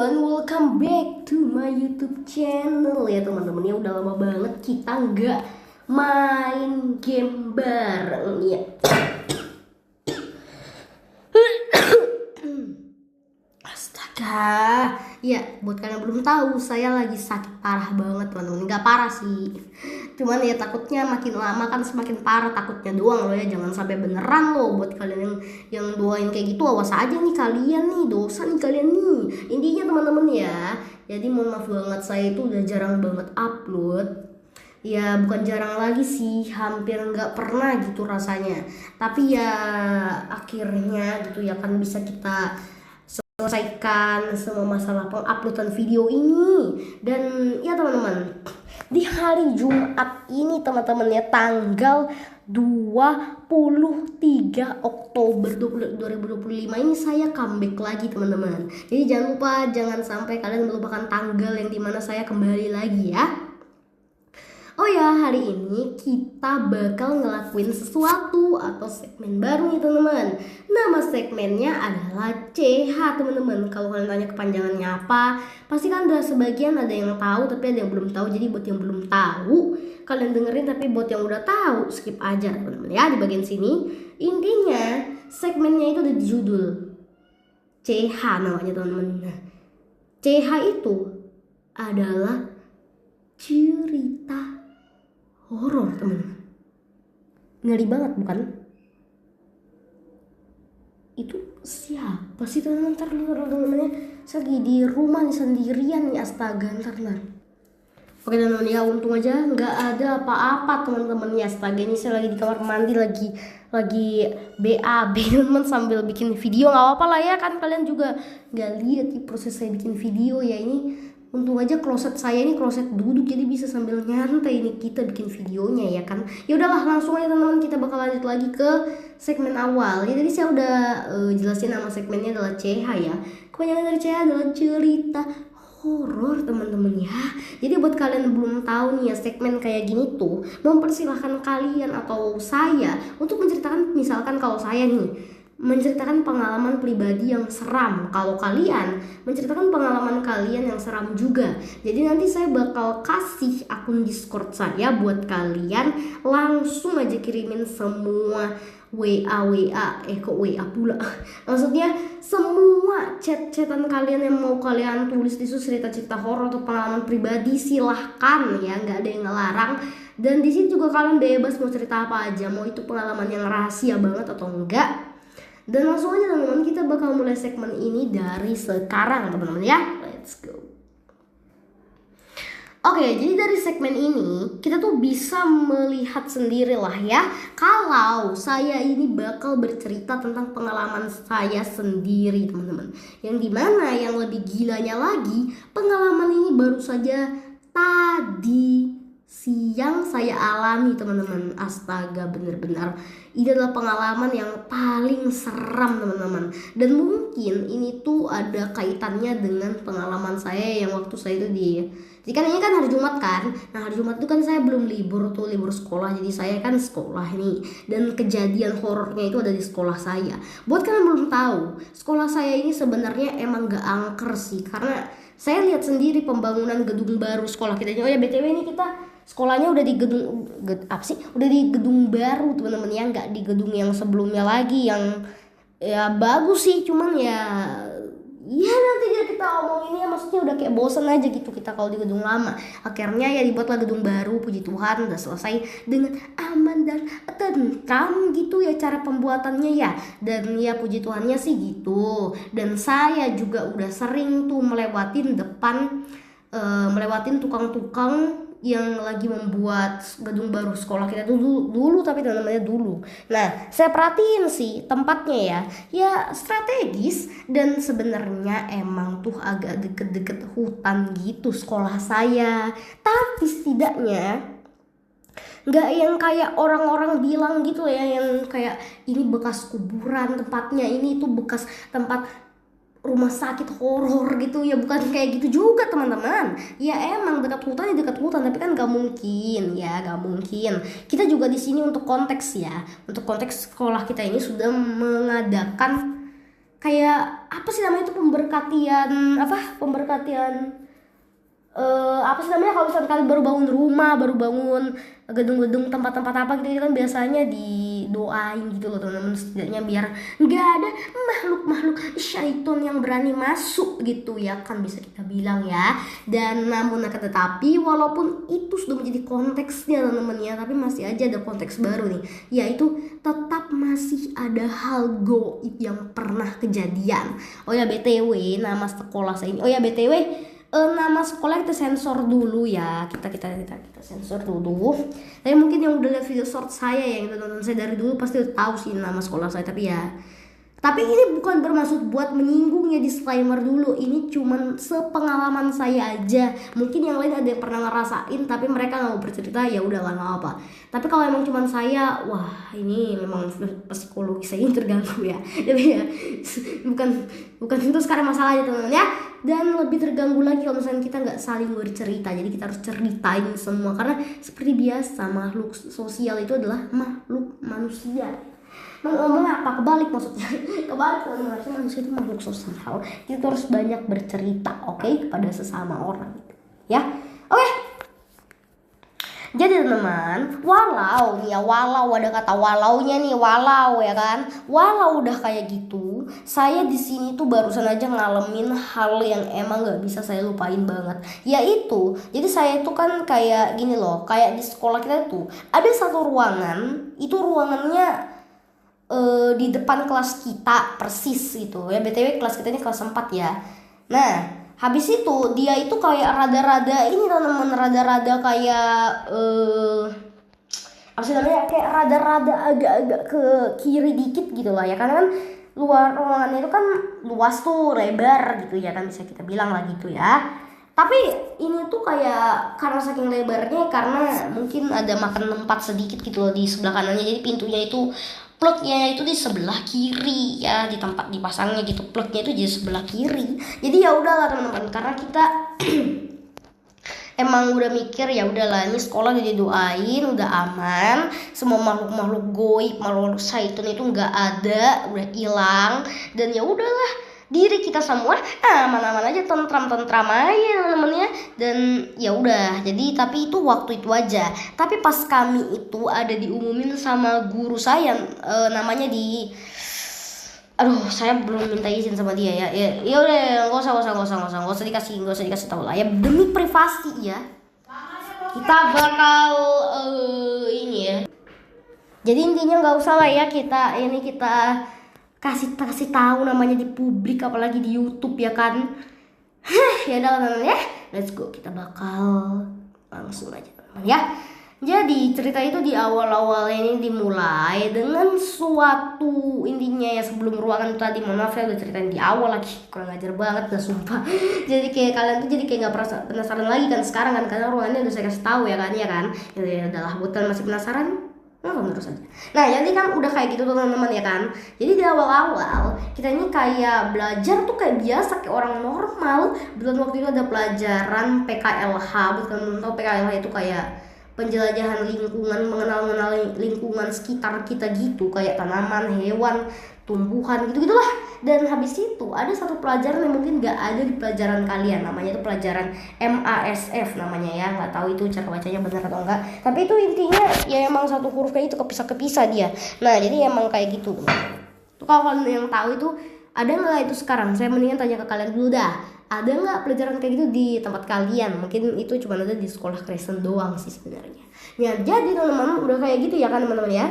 everyone, welcome back to my YouTube channel ya teman-teman. Ya udah lama banget kita nggak main game bareng ya. Astaga, ya buat kalian yang belum tahu, saya lagi sakit parah banget teman-teman. Nggak parah sih, cuman ya takutnya makin lama kan semakin parah, takutnya doang loh ya. Jangan sampai beneran loh. Buat kalian yang doain kayak gitu, awas aja nih kalian nih, dosa nih kalian nih. Intinya teman-teman ya, jadi mohon maaf banget, saya itu udah jarang banget upload. Ya bukan jarang lagi sih, hampir nggak pernah gitu rasanya. Tapi ya akhirnya gitu ya kan bisa kita selesaikan semua masalah penguploadan video ini. Dan ya teman-teman, di hari Jumat ini teman-teman ya, tanggal 23 Oktober 2025 ini saya comeback lagi teman-teman. Jadi jangan lupa, jangan sampai kalian melupakan tanggal yang dimana saya kembali lagi ya. Oh ya, hari ini kita bakal ngelakuin sesuatu atau segmen baru nih teman-teman. Nama segmennya adalah CH teman-teman. Kalau kalian tanya kepanjangannya apa, pasti kan udah sebagian ada yang tahu tapi ada yang belum tahu. Jadi buat yang belum tahu, kalian dengerin, tapi buat yang udah tahu skip aja teman-teman ya di bagian sini. Intinya segmennya itu ada di judul CH namanya teman-teman. Nah, CH itu adalah cerita horor teman-teman. Ngeri banget bukan? Itu siapa sih teman-teman? Ntar teman-temannya, saya lagi di rumah nih sendirian nih, astaga. Ntar. Oke teman-teman ya, untung aja nggak ada apa-apa teman-teman ya. Astaga, ini saya lagi di kamar mandi, lagi BAB teman sambil bikin video. Nggak apa-apa lah ya kan, kalian juga nggak lihat di proses saya bikin video ya. Ini untung aja kloset saya ini kloset duduk, jadi bisa sambil nyantai ini kita bikin videonya ya kan. Ya udahlah, langsung aja teman-teman, kita bakal lanjut lagi ke segmen awal. Ya tadi saya udah jelasin nama segmennya adalah CH ya. Kepanjangan dari CH adalah cerita horor teman-teman ya. Jadi buat kalian yang belum tahu nih ya, segmen kayak gini tuh mempersilahkan kalian atau saya untuk menceritakan, misalkan kalau saya nih menceritakan pengalaman pribadi yang seram, kalau kalian menceritakan pengalaman kalian yang seram juga. Jadi nanti saya bakal kasih akun Discord saya buat kalian, langsung aja kirimin semua WA kok WA pula maksudnya semua chat-chatan kalian yang mau kalian tulis di situ, cerita-cerita horor atau pengalaman pribadi, silahkan ya, nggak ada yang ngelarang. Dan di sini juga kalian bebas mau cerita apa aja, mau itu pengalaman yang rahasia banget atau enggak. Dan langsung aja teman-teman, kita bakal mulai segmen ini dari sekarang teman-teman ya. Let's go. Oke, jadi dari segmen ini kita tuh bisa melihat sendiri lah ya, kalau saya ini bakal bercerita tentang pengalaman saya sendiri teman-teman. Yang dimana yang lebih gilanya lagi, pengalaman ini baru saja tadi siang saya alami teman-teman. Astaga, bener-bener ini adalah pengalaman yang paling seram teman-teman. Dan mungkin ini tuh ada kaitannya dengan pengalaman saya yang waktu saya itu jadi kan ini kan hari Jumat kan. Nah hari Jumat itu kan saya belum libur tuh, libur sekolah. Jadi saya kan sekolah nih, dan kejadian horornya itu ada di sekolah saya. Buat kalian belum tahu, sekolah saya ini sebenarnya emang gak angker sih, karena saya lihat sendiri pembangunan gedung baru sekolah kita. Oh ya BTW ini kita sekolahnya udah di gedung udah di gedung baru teman-teman ya, nggak di gedung yang sebelumnya lagi yang ya bagus sih, cuman ya nanti aja kita omongin ya, maksudnya udah kayak bosen aja gitu kita kalau di gedung lama. Akhirnya ya dibuatlah gedung baru, puji Tuhan udah selesai dengan aman dan tentram gitu ya cara pembuatannya ya. Dan ya puji Tuhannya sih gitu. Dan saya juga udah sering tuh melewatin tukang-tukang yang lagi membuat gedung baru sekolah kita dulu tapi namanya dulu. Nah saya perhatiin sih tempatnya ya strategis, dan sebenarnya emang tuh agak deket-deket hutan gitu sekolah saya. Tapi setidaknya nggak yang kayak orang-orang bilang gitu ya, yang kayak ini bekas kuburan tempatnya, ini tuh bekas tempat rumah sakit horor gitu ya, bukan kayak gitu juga teman-teman. Ya emang dekat hutan tapi kan gak mungkin. Kita juga di sini untuk konteks sekolah kita ini sudah mengadakan kayak apa sih namanya itu pemberkatian apa sih namanya kalau misalkan kalian baru bangun rumah, baru bangun gedung-gedung, tempat-tempat apa gitu kan biasanya didoain gitu loh teman-teman, setidaknya biar nggak ada makhluk-makhluk syaiton yang berani masuk gitu ya kan, bisa kita bilang ya. Dan namun akan tetapi walaupun itu sudah menjadi konteksnya teman-teman ya, tapi masih aja ada konteks baru nih, yaitu tetap masih ada hal goib yang pernah kejadian. Oh ya BTW nama sekolah saya ini, nama sekolah kita sensor dulu ya, kita sensor dulu. Tapi mungkin yang udah lihat video short saya yang nonton saya dari dulu pasti udah tahu sih nama sekolah saya, tapi ini bukan bermaksud buat menyinggung ya, disclaimer dulu. Ini cuman sepengalaman saya aja. Mungkin yang lain ada yang pernah ngerasain tapi mereka nggak mau bercerita, ya udah nggak apa. Tapi kalau emang cuman saya, wah ini memang psikologi saya ini terganggu ya. Jadi ya bukan itu sekarang masalahnya teman-teman ya. Dan lebih terganggu lagi kalau misalnya kita nggak saling bercerita. Jadi kita harus ceritain semua, karena seperti biasa makhluk sosial itu adalah makhluk manusia. Ngomong apa kebalik maksudnya kebalik teman-teman, harusnya manusia itu makhluk sosial, kita harus banyak bercerita kepada sesama orang ya. Jadi teman-teman, walau ada kata walaunya nih, walau ya kan, walau udah kayak gitu, saya di sini tuh barusan aja ngalamin hal yang emang nggak bisa saya lupain banget, yaitu jadi saya tuh kan kayak gini loh, kayak di sekolah kita tuh ada satu ruangan, itu ruangannya di depan kelas kita persis gitu ya. BTW kelas kita ini kelas 4 ya. Nah habis itu dia itu kayak rada-rada ini teman-teman, rada-rada kayak apa sih namanya, kayak rada-rada agak-agak ke kiri dikit gitu lah ya, karena kan luar ruangannya itu kan luas tuh, lebar gitu ya kan, bisa kita bilang lah gitu ya. Tapi ini tuh kayak karena saking lebarnya, karena mungkin ada makan tempat sedikit gitu loh di sebelah kanannya, jadi pintunya itu plugnya itu di sebelah kiri ya, di tempat dipasangnya gitu, plugnya itu di sebelah kiri. Jadi ya udahlah teman-teman, karena kita emang udah mikir ya udahlah ini sekolah udah didoain, udah aman, semua makhluk-makhluk goib, makhluk syaitan itu nggak ada, udah hilang, dan ya udahlah diri kita semua aman-aman aja, tentram-tentram aja teman-teman ya. Dan ya udah, jadi tapi itu waktu itu aja. Tapi pas kami itu ada diumumin sama guru saya, namanya saya belum minta izin sama dia ya. Ya udah, nggak usah dikasih tahu lah ya, demi privasi ya. Kita bakal ini ya. Jadi intinya nggak usah lah ya kita kasih tahu namanya di publik, apalagi di YouTube ya kan. Ya udah teman-teman ya, let's go, kita bakal langsung aja teman-teman ya. Jadi cerita itu di awal-awal ini dimulai dengan suatu, intinya ya sebelum ruangan itu tadi, mohon maaf saya udah ceritain di awal lagi, kurang ajar banget dah sumpah. Jadi kayak kalian tuh jadi kayak nggak penasaran lagi kan sekarang kan, karena ruangannya udah saya kasih tahu ya kan. Ya udahlah, buat kalian masih penasaran, terus aja. Nah jadi kan udah kayak gitu teman-teman ya kan. Jadi di awal-awal kita ini kayak belajar tuh kayak biasa, kayak orang normal. Betul, waktu itu ada pelajaran PKLH. Bukan tahu PKLH itu kayak penjelajahan lingkungan, mengenal lingkungan sekitar kita gitu, kayak tanaman, hewan, tumbuhan gitu-gitulah. Dan habis itu ada satu pelajaran yang mungkin gak ada di pelajaran kalian, namanya itu pelajaran MASF namanya ya, nggak tahu itu cara bacanya benar atau enggak, tapi itu intinya ya emang satu hurufnya itu kepisah dia. Nah jadi emang kayak gitu tuh. Kalau kalian yang tahu itu ada nggak itu sekarang, saya mendingan tanya ke kalian dulu dah, ada nggak pelajaran kayak gitu di tempat kalian? Mungkin itu cuma ada di sekolah Kristen doang sih sebenarnya ya. Jadi teman-teman udah kayak gitu ya kan teman-teman ya.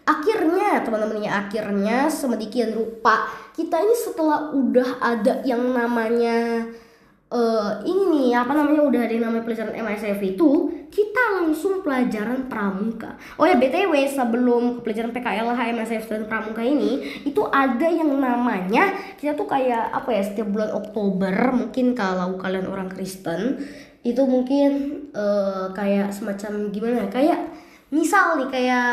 Akhirnya semedikian rupa kita ini setelah udah ada yang namanya udah ada yang namanya pelajaran MASF itu, kita langsung pelajaran pramuka. Oh ya BTW, sebelum pelajaran PKLH, MASF dan pramuka ini, itu ada yang namanya, kita tuh kayak setiap bulan Oktober, mungkin kalau kalian orang Kristen itu mungkin kayak semacam gimana, kayak misal nih kayak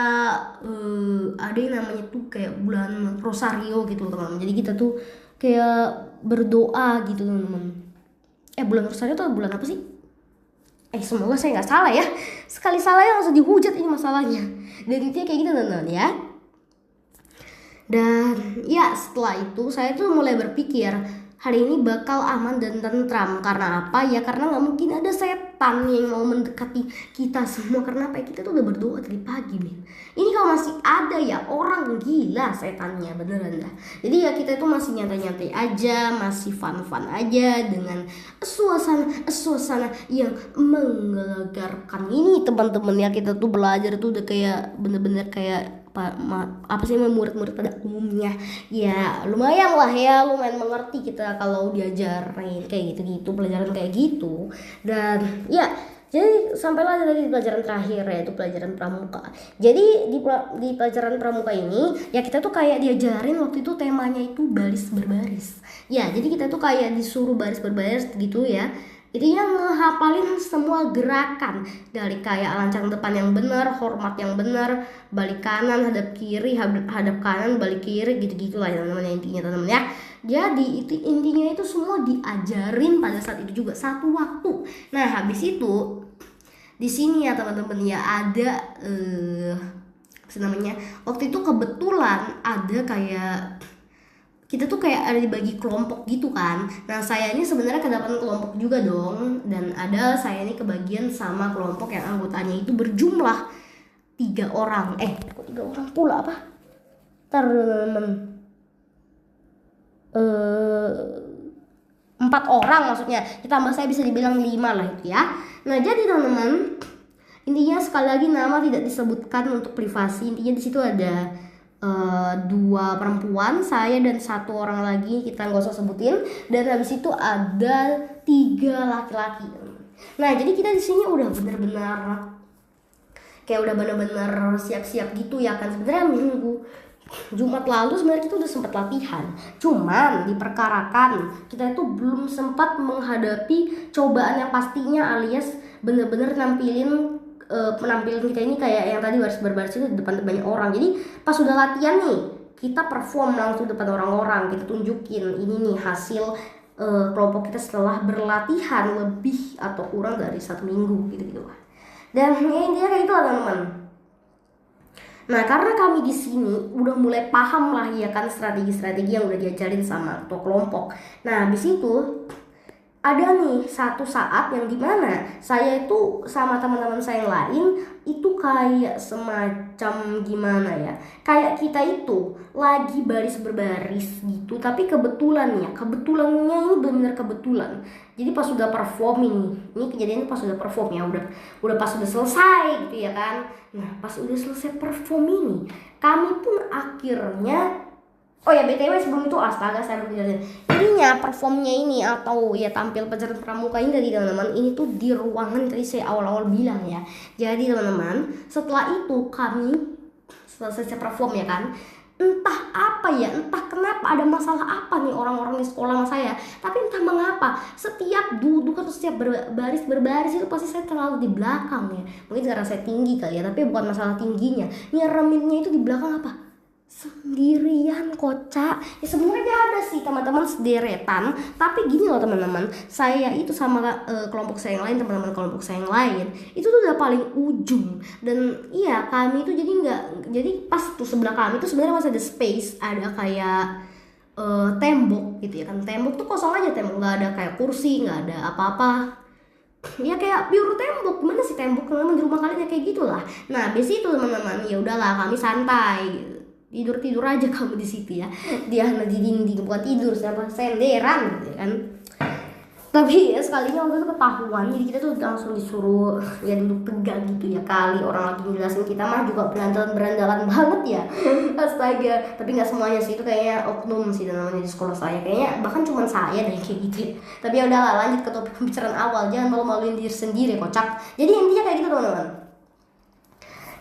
ada yang namanya tuh kayak bulan Rosario gitu teman-teman. Jadi kita tuh kayak berdoa gitu teman-teman. Bulan Rosario tuh bulan apa sih? Semoga saya nggak salah ya. Sekali salah ya langsung dihujat ini masalahnya. Dan intinya kayak gitu teman-teman ya. Dan ya setelah itu saya tuh mulai berpikir hari ini bakal aman dan tentram. Karena apa? Ya karena nggak mungkin ada setan yang mau mendekati kita semua. Karena apa? Kita tuh udah berdoa dari pagi, men. Ini kalau masih ada ya orang gila setannya, beneran dah. Jadi ya kita itu masih nyantai-nyantai aja, masih fun-fun aja dengan suasana yang menggelegarkan. Ini teman-teman ya, kita tuh belajar tuh udah kayak bener-bener kayak apa sih murid-murid pada umumnya. Ya lumayan lah ya, lumayan mengerti kita kalau diajarin kayak gitu-gitu, pelajaran kayak gitu. Dan ya jadi sampailah dari pelajaran terakhir, yaitu pelajaran pramuka. Jadi di pelajaran pramuka ini ya kita tuh kayak diajarin, waktu itu temanya itu baris berbaris. Ya jadi kita tuh kayak disuruh baris berbaris gitu ya. Intinya ngehafalin semua gerakan, dari kayak lancang depan yang benar, hormat yang benar, balik kanan, hadap kiri, hadap kanan, balik kiri, gitu-gitu lah namanya intinya teman-teman ya. Jadi intinya itu semua diajarin pada saat itu juga satu waktu. Nah habis itu di sini ya teman-teman ya ada namanya waktu itu kebetulan ada kayak kita tuh kayak ada dibagi kelompok gitu kan. Nah saya ini sebenarnya kedapat kelompok juga dong, dan ada saya ini kebagian sama kelompok yang anggotanya itu berjumlah 3 orang. Kok 3 orang pula apa? Ntar teman-teman 4 orang maksudnya, ditambah saya bisa dibilang 5 lah itu ya. Nah jadi teman-teman, intinya sekali lagi nama tidak disebutkan untuk privasi. Intinya di situ ada 2 perempuan, saya dan 1 orang lagi, kita nggak usah sebutin. Dan habis itu ada 3 laki-laki. Nah jadi kita di sini udah bener-bener kayak udah bener-bener siap-siap gitu ya kan. Sebenarnya minggu Jumat lalu sebenarnya kita udah sempat latihan, cuman diperkarakan kita itu belum sempat menghadapi cobaan yang pastinya, alias bener-bener penampilan kita ini kayak yang tadi baris berbaris itu di depan banyak orang. Jadi pas sudah latihan nih, kita perform langsung depan orang-orang, kita tunjukin ini nih hasil kelompok kita setelah berlatihan lebih atau kurang dari 1 minggu gitu-gitu lah. Dan ya intinya kayak gitu lah teman-teman. Nah karena kami di sini udah mulai paham lah ya kan strategi-strategi yang udah diajarin sama ketua kelompok. Nah habis itu ada nih satu saat yang dimana saya itu sama teman-teman saya yang lain itu kayak semacam gimana ya, kayak kita itu lagi baris berbaris gitu, tapi kebetulannya ini benar-benar kebetulan. Jadi pas sudah perform ini kejadiannya pas sudah perform ya, udah pas sudah selesai gitu ya kan. Nah pas udah selesai perform ini, kami pun akhirnya BTW sebelum itu astaga saya belum jelasin. Ininya performnya ini atau ya tampil pelajaran pramuka ini tadi teman-teman, ini tuh di ruangan tadi saya awal-awal bilang ya. Jadi teman-teman, setelah itu kami selesai perform ya kan. Entah apa ya, entah kenapa ada masalah apa nih orang-orang di sekolah sama saya. Tapi entah mengapa setiap duduk atau setiap berbaris itu pasti saya terlalu di belakang ya. Mungkin karena saya tinggi kali ya, tapi bukan masalah tingginya. Nyereminnya itu di belakang apa? Sendirian kocak. Ya sebenarnya ada sih teman-teman sederetan, tapi gini loh teman-teman, saya itu sama kelompok saya yang lain, teman-teman kelompok saya yang lain itu tuh udah paling ujung. Dan iya kami itu jadi pas tuh sebelah kami tuh sebenarnya masih ada space, ada kayak tembok gitu ya kan. Tembok tuh kosong aja, tembok nggak ada kayak kursi, nggak ada apa-apa ya, kayak pure tembok. Gimana sih tembok teman-teman di rumah kalian ya kayak gitulah. Nah habis itu teman-teman ya udahlah kami santai gitu. Tidur aja kamu di situ ya. Dia di dinding, bukan tidur, siapa senderan gitu kan. Tapi ya sekalinya waktu itu ketahuan, jadi kita tuh langsung disuruh ya duduk tegak gitu ya kali. Orang lagi ngejelasin kita mah juga berandalan banget ya. Astaga, tapi nggak semuanya sih, itu kayaknya oknum sih namanya di sekolah saya. Kayaknya bahkan cuma saya deh kayak gitu ya. Tapi ya udahlah, lanjut ke topik pembicaraan awal. Jangan malu-maluin diri sendiri kocak. Jadi intinya kayak gitu teman-teman.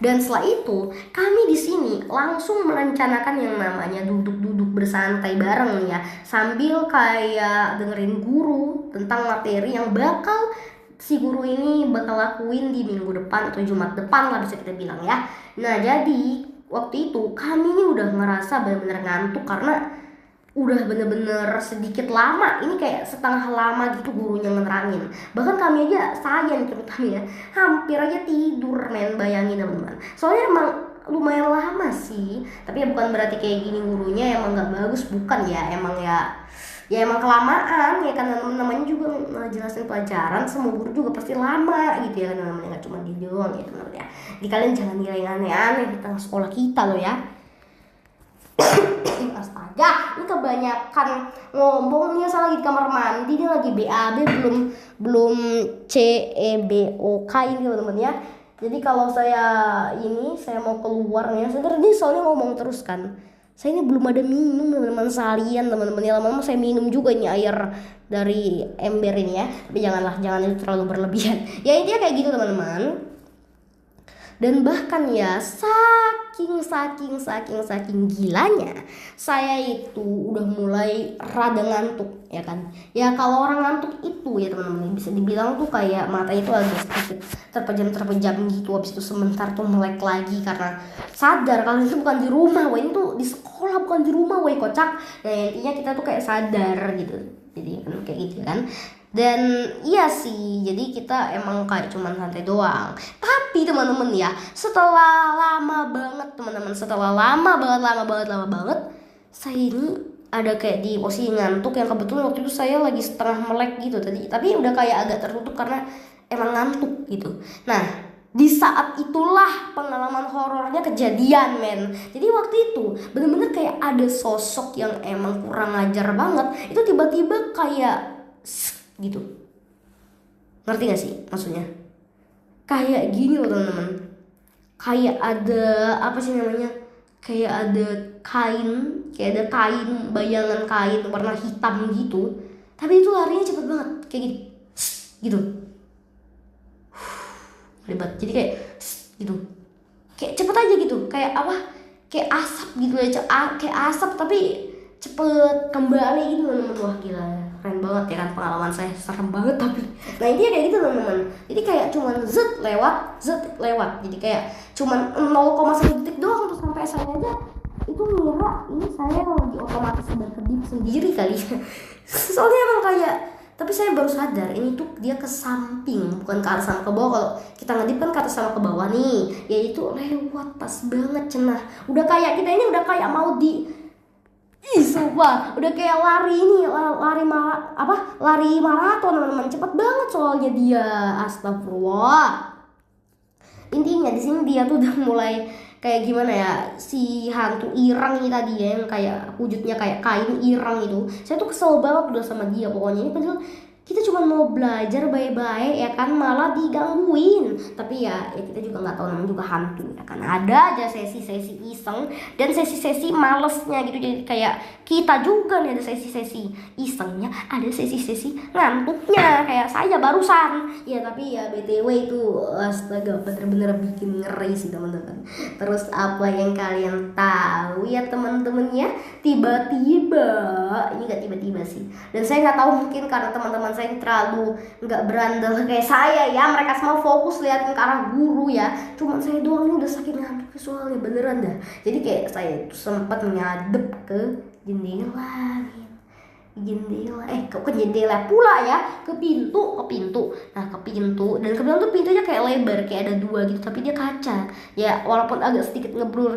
Dan setelah itu kami di sini langsung merencanakan yang namanya duduk-duduk bersantai bareng nih ya, sambil kayak dengerin guru tentang materi yang bakal si guru ini bakal lakuin di minggu depan atau Jumat depan lah bisa kita bilang ya. Nah jadi waktu itu kami ini udah ngerasa benar-benar ngantuk karena udah bener-bener sedikit lama, ini kayak setengah lama gitu gurunya ngenerangin. Bahkan kami aja, saya nih terutama ya, hampir aja tidur men, bayangin teman-teman. Soalnya emang lumayan lama sih, tapi ya bukan berarti kayak gini gurunya emang nggak bagus, bukan ya, emang ya emang kelamaan ya kan, namanya juga ngejelasin pelajaran, semua guru juga pasti lama gitu ya kan, namanya nggak cuma dia doang ya teman-teman ya. Jadi kalian jangan nilai yang aneh-aneh di tengah sekolah kita loh ya. Astaga, ini kebanyakan ngomong nih, saya lagi di kamar mandi, dia lagi BAB belum CEBOK ini teman-teman ya. Jadi kalau saya mau keluar ya, saya ini soalnya ngomong terus kan. Saya ini belum ada minum teman-teman salian teman-teman ya, lama-lama saya minum juga ini air dari ember ini ya. Tapi jangan itu terlalu berlebihan. Ya intinya kayak gitu teman-teman. Dan bahkan ya saking gilanya saya itu udah mulai rada ngantuk ya kan. Ya kalau orang ngantuk itu ya teman-teman bisa dibilang tuh kayak mata itu agak sedikit terpejam gitu, habis itu sebentar tuh melek lagi karena sadar kalau itu bukan di rumah, wah ini tuh di sekolah bukan di rumah, wah kocak. Ya intinya kita tuh kayak sadar gitu, jadi kan kayak gitu kan. Dan iya sih, jadi kita emang kayak cuman santai doang. Tapi teman-teman ya, setelah lama banget teman-teman, setelah lama banget, saya ini ada kayak di posisi ngantuk yang kebetulan waktu itu saya lagi setengah melek gitu tadi. Tapi udah kayak agak tertutup karena emang ngantuk gitu. Nah, di saat itulah pengalaman horornya kejadian men. Jadi waktu itu bener-bener kayak ada sosok yang emang kurang ajar banget. Itu tiba-tiba kayak gitu, ngerti gak sih maksudnya? Kayak gini loh teman-teman, kayak ada apa sih namanya, kayak ada kain, bayangan kain warna hitam gitu, tapi itu larinya cepet banget kayak gitu hebat. Jadi kayak gitu, kayak cepet aja gitu, kayak apa, kayak asap gitu ya, kayak asap tapi cepet kembali gitu teman-teman. Wah gila, keren banget ya kan, pengalaman saya serem banget tapi. Nah intinya kayak gitu teman-teman, jadi kayak cuman zet lewat, jadi kayak cuman 0,1 detik doang untuk sampai saya aja itu ngira ini saya lagi otomatis berkedip sendiri kali. Soalnya emang kayak, tapi saya baru sadar ini tuh dia ke samping bukan ke atas sama ke bawah. Kalau kita ngedip kan ke atas sama ke bawah nih, ya itu lewat pas banget cenah. Udah kayak kita ini udah kayak mau di sumpah udah kayak lari maraton teman-teman, cepet banget soalnya dia, astagfirullah. Intinya di sini dia tuh udah mulai kayak gimana ya, si hantu irang ini tadi ya, yang kayak wujudnya kayak kain irang itu. Saya tuh kesel banget udah sama dia pokoknya. Ini padahal kita cuma mau belajar baik-baik ya kan, malah digangguin. Tapi ya kita juga nggak tahu, namanya juga hantu ya kan, ada aja sesi-sesi iseng dan sesi-sesi malesnya gitu. Jadi kayak kita juga nih ada sesi-sesi isengnya, ada sesi-sesi ngantuknya kayak saya barusan ya. Tapi ya BTW itu astaga bener-bener bikin ngeri sih teman-teman. Terus apa yang kalian tahu ya teman-teman ya, tiba-tiba, ini gak tiba-tiba sih, dan saya nggak tahu mungkin karena teman-teman saya terlalu nggak berandal kayak saya ya, mereka semua fokus liatin ke arah guru ya, cuman saya doang ini udah sakit ngantuk soalnya beneran dah. Jadi kayak saya tuh sempat ngadep ke jendela ke jendela pula ya, ke pintu. Nah ke pintu, dan kebetulan tuh pintunya kayak lebar, kayak ada dua gitu, tapi dia kaca ya, walaupun agak sedikit ngeblur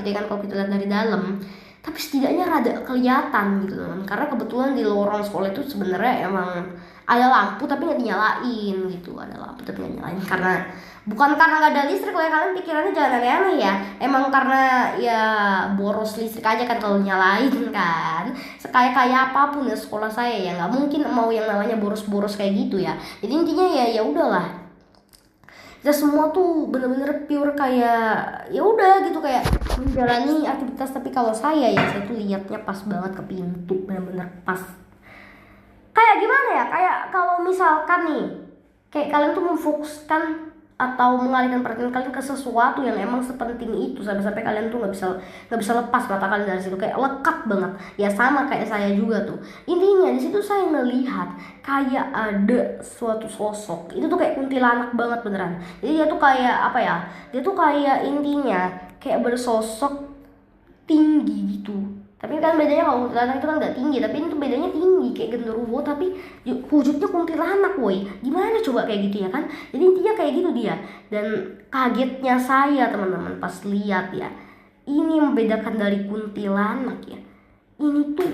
gitu ya kan kalau kita lihat dari dalam, tapi setidaknya rada kelihatan gitu kan. Karena kebetulan di lorong sekolah itu sebenarnya emang ada lampu tapi nggak dinyalain gitu, karena bukan karena nggak ada listrik lah ya, kalian pikirannya jangan aneh-aneh ya, emang karena ya boros listrik aja kan kalau nyalain kan. Kayak apapun ya sekolah saya ya, nggak mungkin mau yang namanya boros-boros kayak gitu ya. Jadi intinya ya udahlah, kita semua tuh bener-bener pure kayak ya udah gitu, kayak menjalani aktivitas. Tapi kalau saya tuh liatnya pas banget ke pintu, bener-bener pas. Kayak gimana ya, kayak kalau misalkan nih kayak kalian tuh memfokuskan atau mengalihkan perhatian kalian ke sesuatu yang emang sepenting itu, sampai kalian tuh nggak bisa lepas mata kalian dari situ, kayak lekat banget ya. Sama kayak saya juga tuh, intinya di situ saya ngelihat kayak ada suatu sosok, itu tuh kayak kuntilanak banget beneran. Jadi dia tuh kayak apa ya, dia tuh kayak intinya kayak bersosok tinggi gitu, Tapi kan bedanya kalau kuntilanak itu kan nggak tinggi, tapi ini tuh bedanya tinggi kayak genderuwo tapi wujudnya kuntilanak woi. Gimana coba kayak gitu ya kan? Jadi intinya kayak gitu dia. Dan kagetnya saya teman-teman pas lihat ya, ini membedakan dari kuntilanak ya. Ini tuh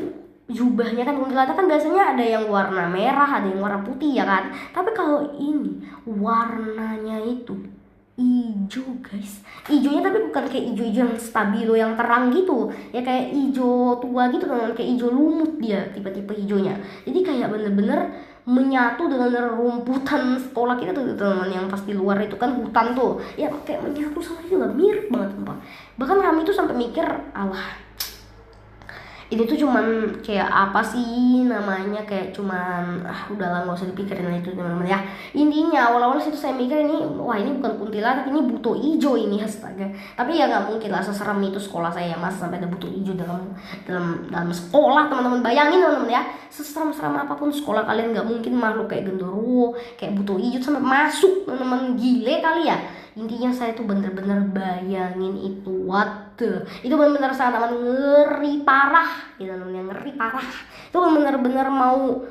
jubahnya kan, kuntilanak kan biasanya ada yang warna merah, ada yang warna putih ya kan. Tapi kalau ini warnanya itu hijau guys. Hijaunya tapi bukan kayak hijau-hijau yang stabilo yang terang gitu ya, kayak hijau tua gitu teman, kayak hijau lumut dia tipe-tipe hijaunya. Jadi kayak bener-bener menyatu dengan rumputan sekolah kita tuh teman, yang pas di luar itu kan hutan tuh ya, kayak menyatu sama itu lah, mirip banget teman. Bahkan kami tuh sampai mikir, alah ini tuh cuman kayak apa sih namanya, kayak cuman udahlah nggak usah dipikirin itu teman-teman ya. Intinya awal-awal situ saya mikir ini, wah ini bukan kuntilanak, ini buto ijo ini, astaga. Tapi ya nggak mungkin lah seserem itu sekolah saya mas sampai ada buto ijo dalam sekolah teman-teman. Bayangin teman-teman ya, seserem-serem apapun sekolah kalian nggak mungkin makhluk kayak genderuwo, kayak buto ijo sampai masuk teman-teman, gile kali ya. Intinya saya tuh bener-bener bayangin itu, what the, itu bener-bener sangat amat ngeri parah gitu teman-teman, ngeri parah. Itu bener-bener mau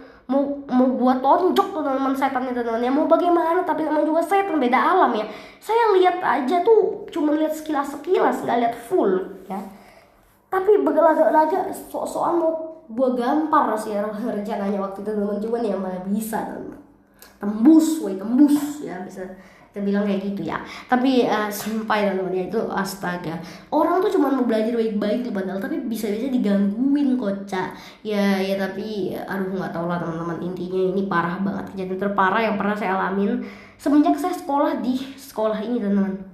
buat tonjok tuh teman-teman setan itu teman-teman ya, mau bagaimana, tapi namanya juga setan, beda alam ya. Saya lihat aja tuh cuma lihat sekilas nggak lihat full ya, tapi berlaga-laga sok-sokan mau gua gampar sih ya rencananya waktu itu teman, cuman ya malah bisa teman, tembus ya, bisa kita bilang kayak gitu ya. Tapi sampai teman-teman ya, itu astaga, orang tuh cuma mau belajar baik-baik padahal tapi bisa-bisa digangguin kocak ya. Tapi aduh nggak tahu lah teman-teman, intinya ini parah banget, kejadian terparah yang pernah saya alamin semenjak saya sekolah di sekolah ini teman-teman.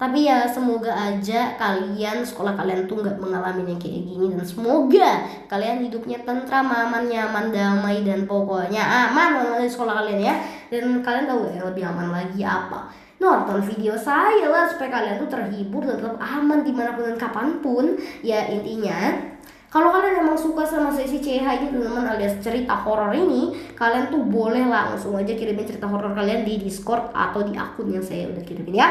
Tapi ya semoga aja kalian, sekolah kalian tuh nggak mengalami yang kayak gini, dan semoga kalian hidupnya tentram, aman, nyaman, damai, dan pokoknya aman di sekolah kalian ya. Dan kalian tahu gak yang lebih aman lagi apa? Nonton video saya lah supaya kalian tuh terhibur dan tetap aman dimanapun dan kapanpun ya. Intinya kalau kalian emang suka sama sesi CH ini teman-teman, alias cerita horor ini, kalian tuh boleh langsung aja kirimin cerita horor kalian di Discord atau di akun yang saya udah kirimin ya.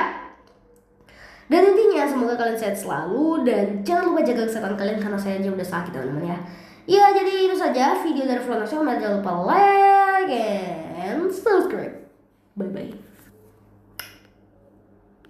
Dan intinya semoga kalian sehat selalu, dan jangan lupa jaga kesehatan kalian karena saya aja udah sakit teman-teman ya. Ya jadi itu saja video dari Flow Nasional. Jangan lupa like and subscribe. Bye bye.